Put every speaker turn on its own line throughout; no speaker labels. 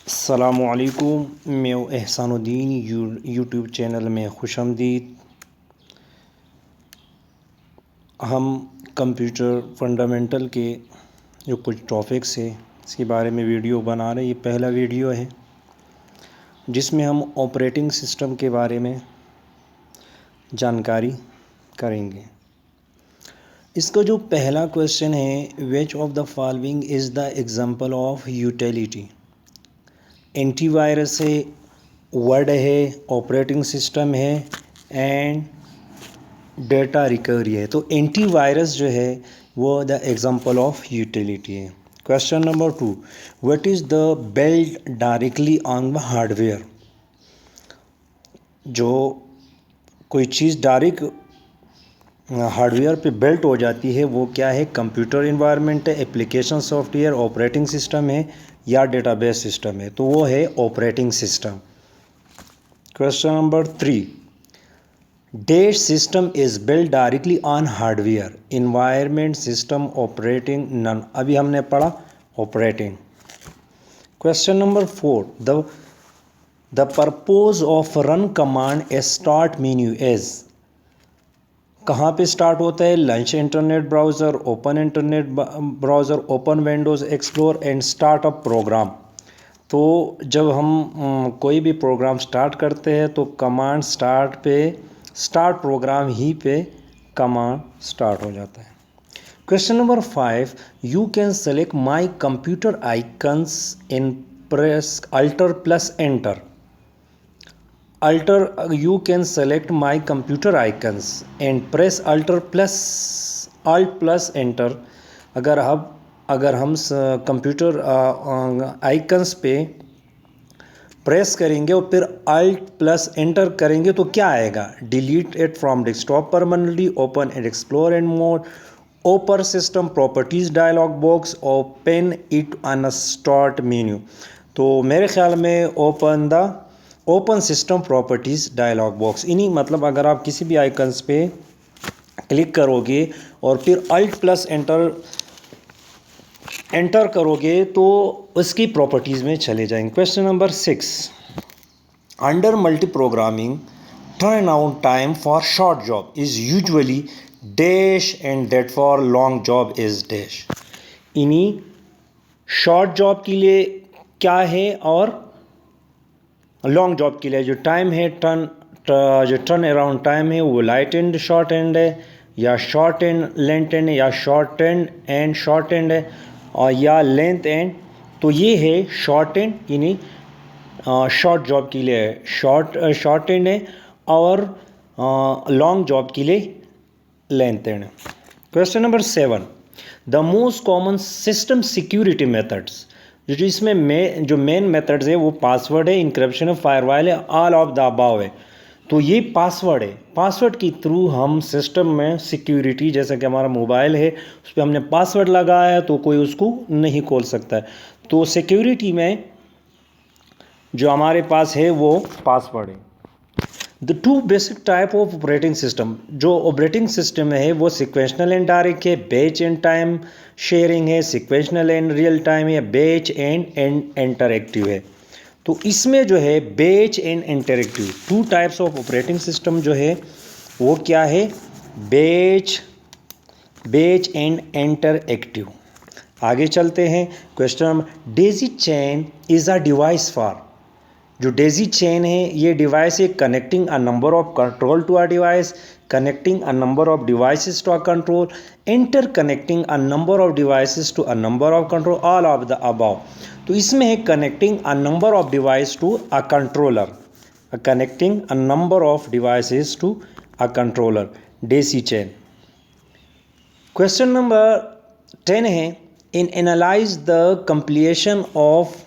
अस्सलामुअलैकुम। मैं Ahsanuddin YouTube channel में खुशामदीद। हम कंप्यूटर फंडामेंटल के जो कुछ टॉपिक्स है इसके बारे में वीडियो बना रहे हैं। ये पहला वीडियो है जिसमें हम ऑपरेटिंग सिस्टम के बारे में जानकारी करेंगे। इसका जो पहला क्वेश्चन है, विच of the following is the example of utility. Antivirus है, वर्ड है, ऑपरेटिंग सिस्टम है एंड डेटा रिकवरी है। तो एंटीवायरस जो है वो द एग्जांपल ऑफ यूटिलिटी है। Question number 2, what is the build directly on the hardware. जो कोई चीज़ डायरेक्ट हार्डवेयर पे बिल्ट हो जाती है वो क्या है? कंप्यूटर इन्वायरमेंट है, एप्लीकेशन सॉफ्टवेयर, ऑपरेटिंग सिस्टम है या डेटाबेस सिस्टम है। तो वो है operating system. Question number 3, dash system is built directly on hardware, environment system, operating, none. अभी हमने पढ़ा operating. Question number 4, the purpose of run command start menu is. कहाँ पे स्टार्ट होता है? Launch internet browser, open internet browser, open Windows explore and start up program. तो जब हम कोई भी प्रोग्राम स्टार्ट करते हैं तो कमांड स्टार्ट पे, स्टार्ट प्रोग्राम ही पे कमांड स्टार्ट हो जाता है। Question number 5, you can select my computer icons in press alter plus enter. You can select my computer icons and press alt plus enter। अगर हम कंप्यूटर आइकन्स पे press करेंगे और फिर alt प्लस एंटर करेंगे तो क्या आएगा? Delete it from desktop permanently, open and explore and mode, open system properties dialog box, open it on start menu. तो मेरे ख्याल में open system properties dialog box. इन्हीं मतलब अगर आप किसी भी आइकन्स पे क्लिक करोगे और फिर अल्ट प्लस एंटर करोगे तो उसकी प्रॉपर्टीज़ में चले जाएंगे। Question number 6, under multi programming turn out time for short job is usually dash and date for long job is dash. इन्हीं शॉर्ट जॉब के लिए क्या है और लॉन्ग जॉब के लिए जो टाइम है, जो टर्न अराउंड टाइम है वो लाइट एंड शॉर्ट एंड है, या शॉर्ट एंड लेंथ एंड, या शॉर्ट एंड शॉर्ट एंड है, और या लेंथ एंड। तो ये है शॉर्ट एंड, यानी शॉर्ट जॉब के लिए शॉर्ट एंड है और लॉन्ग जॉब के लिए length and. Question number 7, the most common system security methods. जो इसमें जो मेन मेथड्स है वो पासवर्ड है, इंक्रिप्शन है, फायरवॉल है, ऑल ऑफ द अबव है। तो ये पासवर्ड है। पासवर्ड के थ्रू हम सिस्टम में सिक्योरिटी, जैसे कि हमारा मोबाइल है उस पर हमने पासवर्ड लगाया है तो कोई उसको नहीं खोल सकता है। तो सिक्योरिटी में जो हमारे पास है वो पासवर्ड है। The two basic type of operating system. जो ऑपरेटिंग सिस्टम है वो सिक्वेंशनल एंड डायरेक्ट है, बैच एंड टाइम शेयरिंग है, सिक्वेंशनल एंड रियल टाइम है, बैच एंड इंटरएक्टिव है। तो इसमें जो है batch and interactive, two types of operating system जो है वो क्या है? Batch and interactive. आगे चलते हैं। Question, Daisy chain is a device for. जो डेजी चेन है ये डिवाइस है connecting a number of control to a device, connecting a number of devices to a control, interconnecting a number of devices to a number of control, all of the above. तो इसमें है connecting a number of device to a controller, connecting a number of devices to a controller, daisy chain. Question number 10 है, in analyse the completion of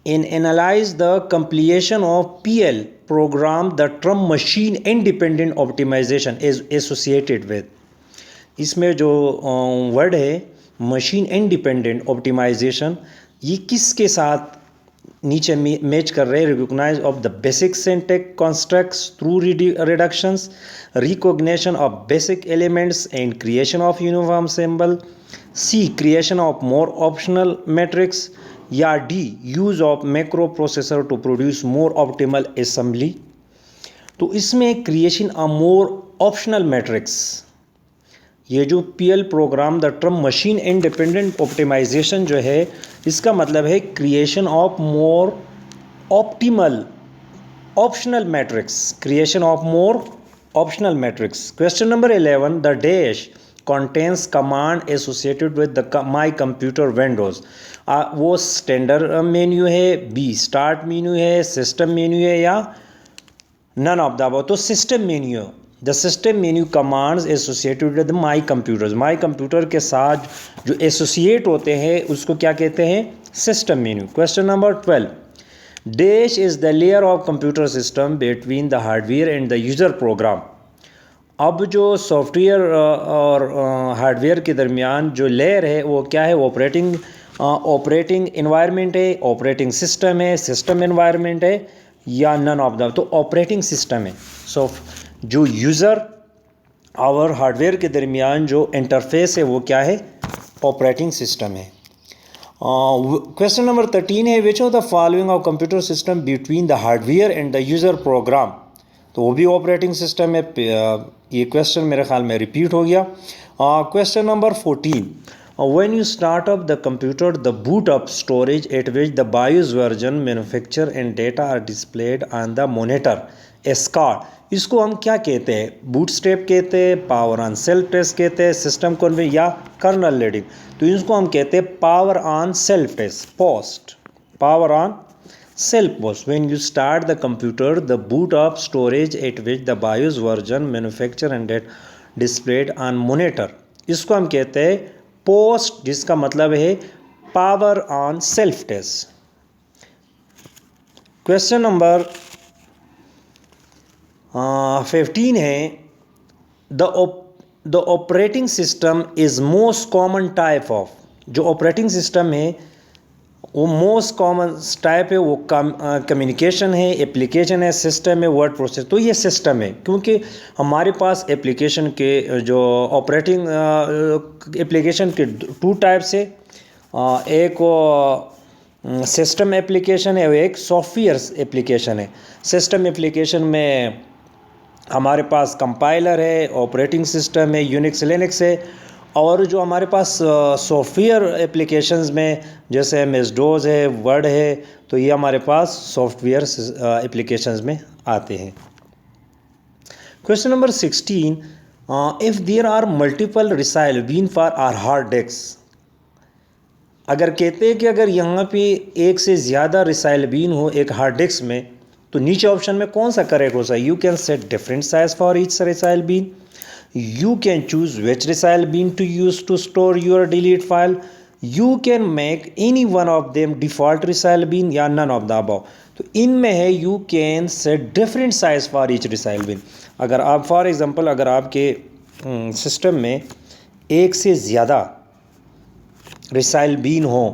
In analyze the completion of PL program, the term machine independent optimization is associated with। इसमें जो word है machine independent optimisation, ये किसके साथ नीचे match कर रहे हैं? Recognise of the basic syntax constructs through reductions, recognition of basic elements and creation of uniform symbol, C creation of more optional matrix, या D use of macro processor to produce more optimal assembly. तो इसमें creation a more optional matrix, ये जो PL program the term machine independent optimisation जो है, इसका मतलब है creation of more optimal optional matrix, creation of more optional matrix. Question number 11, the dash contains command associated with the my computer windows। वो standard menu है, B start menu है, system menu है, या नन ऑफ द अबव। तो system menu, the system menu commands associated with my computers, my computer के साथ जो associate होते हैं उसको क्या कहते हैं, system menu. Question number 12, dash is the layer of computer system between the hardware and the user program. अब जो सॉफ्टवेयर और हार्डवेयर के दरमियान जो लेयर है वो क्या है, ऑपरेटिंग इन्वायरमेंट है, ऑपरेटिंग सिस्टम है, सिस्टम इन्वायरमेंट है, या नन ऑफ द। तो ऑपरेटिंग सिस्टम है। सो जो यूज़र और हार्डवेयर के दरमियान जो इंटरफेस है वो क्या है, ऑपरेटिंग सिस्टम है। क्वेश्चन नंबर 13 है, विच of the following of computer system between the hardware and the user program. तो वो भी ऑपरेटिंग सिस्टम है। ये क्वेश्चन मेरे ख्याल में रिपीट हो गया। Question number 14, when you start up the computer the boot up storage at which the BIOS version manufacture and data are displayed on the monitor as card. इसको हम क्या कहते हैं, बूट स्टेप कहते हैं, पावर ऑन सेल्फ टेस्ट कहते हैं, system configure या कर्नल लीडिंग। तो इसको हम कहते हैं power on self test, post, power on self post। when you start the computer the boot up storage at which the BIOS version manufacturer and that displayed on monitor, इसको हम कहते हैं post, जिसका मतलब है power on self test. Question number 15 है, the operating system is most common type of. जो operating system है वो मोस्ट कॉमन टाइप है, वो कम्युनिकेशन है, एप्लीकेशन है, सिस्टम है, वर्ड प्रोसेस। तो ये सिस्टम है क्योंकि हमारे पास एप्लीकेशन के जो ऑपरेटिंग एप्लीकेशन के टू टाइप्स है, एक सिस्टम एप्लीकेशन है और एक सॉफ्टवेयर एप्लीकेशन है। सिस्टम एप्लीकेशन में हमारे पास कंपाइलर है, ऑपरेटिंग सिस्टम है, यूनिक्स लिनक्स है, और जो हमारे पास सॉफ्टवेयर एप्लीकेशंस में जैसे MS DOS है, वर्ड है, तो ये हमारे पास सॉफ्टवेयर एप्लीकेशंस में आते हैं। Question number 16, if there are multiple recycle bin for our hard disk. अगर कहते हैं कि अगर यहाँ पे एक से ज़्यादा रिसाइल बीन हो एक हार्ड डिस्क में, तो नीचे ऑप्शन में कौन सा करेक्ट हो सकता है, you can set different size for each recycle bin, you can choose which recile bin to use to store your delete file, you can make any one of them default recile bin, या none of the above। तो इनमें है you can set different size for each recile bin। अगर आप for example अगर आपके system में एक से ज़्यादा रिसाइल बीन हो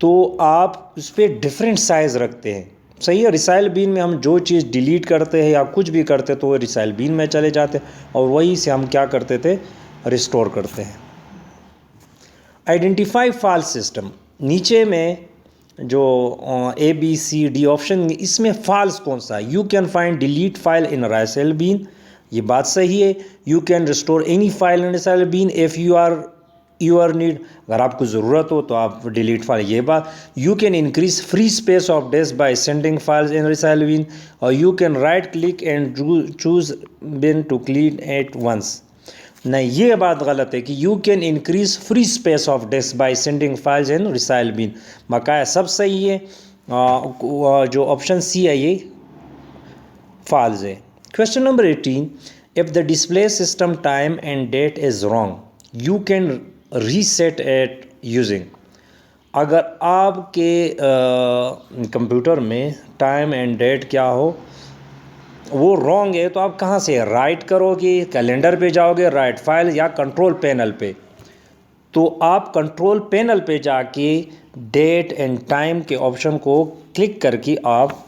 तो आप उस पर डिफरेंट साइज़ रखते हैं, सही है। रिसाइल बीन में हम जो चीज़ डिलीट करते हैं या कुछ भी करते तो वो रिसाइल बीन में चले जाते हैं और वहीं से हम क्या करते थे, रिस्टोर करते हैं। आइडेंटिफाई फाइल सिस्टम, नीचे में जो ABCD ऑप्शन, इसमें फाइल्स कौन सा है, you can find delete file in recycle bin, ये बात सही है। You can restore any file in recycle bin if your need, अगर आपको ज़रूरत हो तो आप डिलीट फाइल, ये बात। You can increase free space of disk by sending files in recycle bin, और you can right click and choose bin to clean at once. नहीं, ये बात गलत है कि you can increase free space of disk by sending files in recycle bin, बकाया सब सही है। जो ऑप्शन सी है ये फॉल्स है। Question number 18, if the display system time and that is wrong you can reset eight using. अगर आपके कंप्यूटर में टाइम एंड डेट क्या हो वो रॉन्ग है तो आप कहाँ से राइट करोगे, कैलेंडर पे जाओगे, राइट फाइल, या कंट्रोल पैनल पे। तो आप कंट्रोल पैनल पे जाके डेट एंड टाइम के ऑप्शन को क्लिक करके आप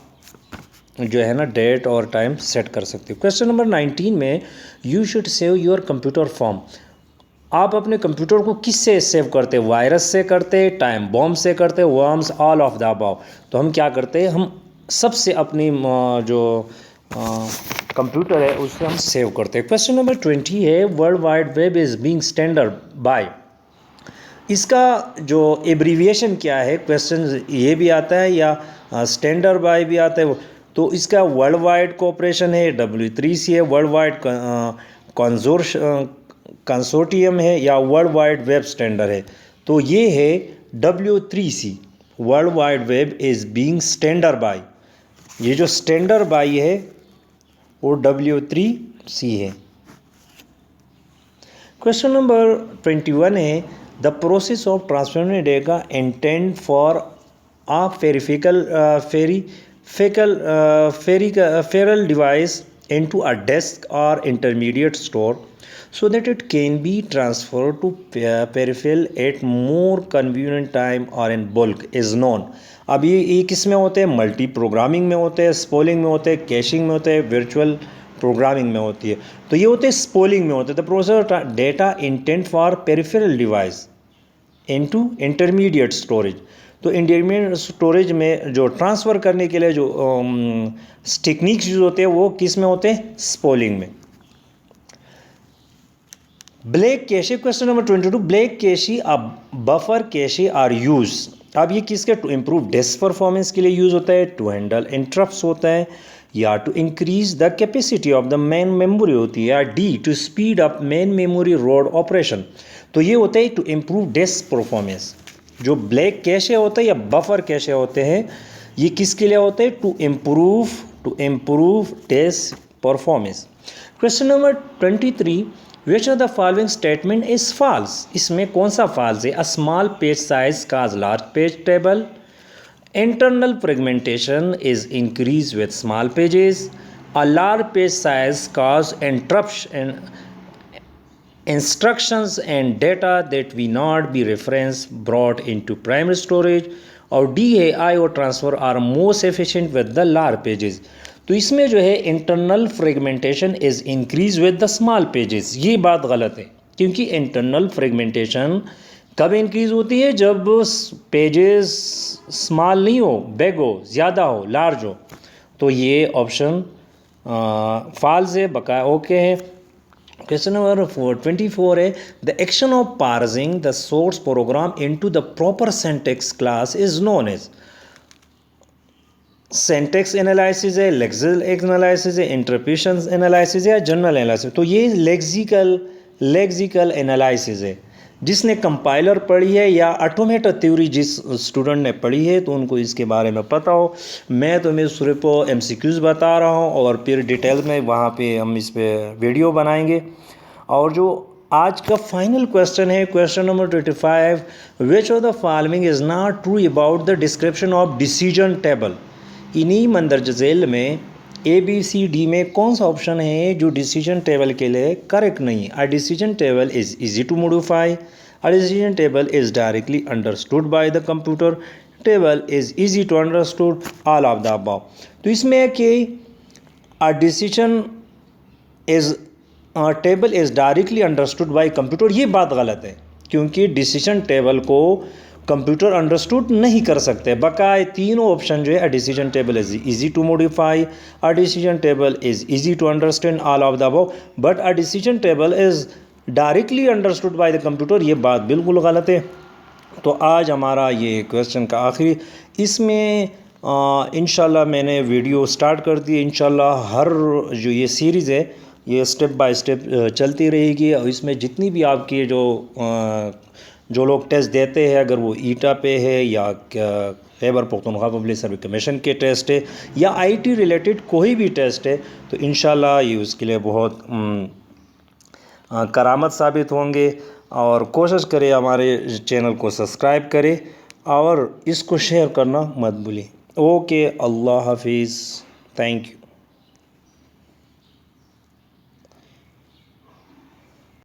जो है ना डेट और टाइम सेट कर सकते हो। क्वेश्चन नंबर 19 में you should save your computer form. आप अपने कंप्यूटर को किससे सेव करते हैं? वायरस से करते, टाइम बॉम्ब से करते, worms, all of the above. तो हम क्या करते हैं, हम सबसे अपनी जो कंप्यूटर है उससे हम सेव करते हैं। क्वेश्चन नंबर 20 है, world wide web is being standard by. इसका जो एब्रीविएशन क्या है, क्वेश्चन ये भी आता है या स्टैंडर्ड बाय भी आता है। तो इसका वर्ल्ड वाइड कोऑपरेशन है, W3C है, वर्ल्ड वाइड कंसोर्टियम है, या वर्ल्ड वाइड वेब स्टैंडर्ड है। तो ये है W3C, world wide web is being standard by. ये जो स्टैंडर्ड बाय है वो W3C है। क्वेश्चन नंबर 21 है, the process of transferring data intend for a peripheral device into a disk or intermediate store so that it can be transferred to peripheral at more convenient time or in bulk is known। अब ये किस में होते हैं? Multi programming में होते हैं, spooling में होते हैं, कैशिंग में होते हैं, वर्चुअल प्रोग्रामिंग में होती है। तो ये होते हैं स्पोलिंग में होते हैं। The process of data intent for peripheral device into intermediate storage. तो इंटरमीडिएट स्टोरेज में जो ट्रांसफ़र करने के लिए जो टेक्निक्स यूज होते हैं वो किस में होते हैं? स्पोलिंग में। Block cache, question number 22, block cache buffer cache are use. अब ये किसके? टू इम्प्रूव डिस्क परफॉर्मेंस के लिए यूज़ होता है, टू हैंडल इंटरप्ट्स होता है, या to increase the capacity of the main memory होती है, या D to speed up main memory read operation. तो ये होता है टू इम्प्रूव डिस्क परफॉर्मेंस। जो ब्लैक कैशे होता है या बफर कैशे होते हैं ये किसके लिए होते हैं? To improve disk performance. Question number 23, which of the following statement is false. इसमें कौन सा फॉल्स है? A small page size cause large page table, internal fragmentation is increased with small pages, a large page size cause interrupts and instructions and data that we not be reference brought into primary storage, और DAIO transfer are most efficient with the large pages। तो इसमें जो है internal fragmentation is increased with the small pages, ये बात गलत है, क्योंकि internal fragmentation कब इंक्रीज़ होती है? जब पेजेस स्मॉल नहीं हो, बिग हो, ज़्यादा हो, लार्ज हो। तो ये ऑप्शन फॉल्स है, बकाया ओके है। क्वेश्चन नंबर 24 है, the action of parsing the source program into the proper syntax class is known as. Syntax analysis है, लेक्सिकल एनालिसिस है, इंटरप्रिटेशन एनालिसिस है, या जनरल एनालिसिस। तो ये लेक्सिकल एनालिसिस है। जिसने कंपाइलर पढ़ी है या ऑटोमेटा थ्योरी जिस स्टूडेंट ने पढ़ी है तो उनको इसके बारे में पता हो। मैं सिर्फ MCQs बता रहा हूँ और फिर डिटेल में वहाँ पे हम इस पे वीडियो बनाएंगे। और जो आज का फाइनल क्वेश्चन है, question number 25, which of the following is not true about the description of decision table. इन्हीं मंदरज झेल में ABCD में कौन सा ऑप्शन है जो डिसीजन टेबल के लिए करेक्ट नहीं है? A decision table is easy to modify, a decision table is directly understood by the computer, table is easy to understood, all of the above. तो इसमें है कि a decision is table is directly understood by computer, ये बात गलत है, क्योंकि decision table को कंप्यूटर अंडरस्टूड नहीं कर सकते। बकाए तीनों ऑप्शन जो है, a decision table is easy to modify, a decision table is easy to understand, all of the above, but a decision table is directly understood by the computer, ये बात बिल्कुल गलत है। तो आज हमारा ये क्वेश्चन का आखिरी, इसमें इंशाल्लाह मैंने वीडियो स्टार्ट कर दी। इंशाल्लाह हर जो ये सीरीज़ है ये स्टेप बाय स्टेप चलती रहेगी, और इसमें जितनी भी आपकी जो लोग टेस्ट देते हैं, अगर वो ईटा पे है या Khyber Pakhtunkhwa public service commission के टेस्ट है या IT रिलेटेड कोई भी टेस्ट है, तो इंशाल्लाह ये उसके लिए बहुत करामत साबित होंगे। और कोशिश करें हमारे चैनल को सब्सक्राइब करें और इसको शेयर करना मत भूलिए। ओके, अल्लाह हाफिज़, थैंक यू।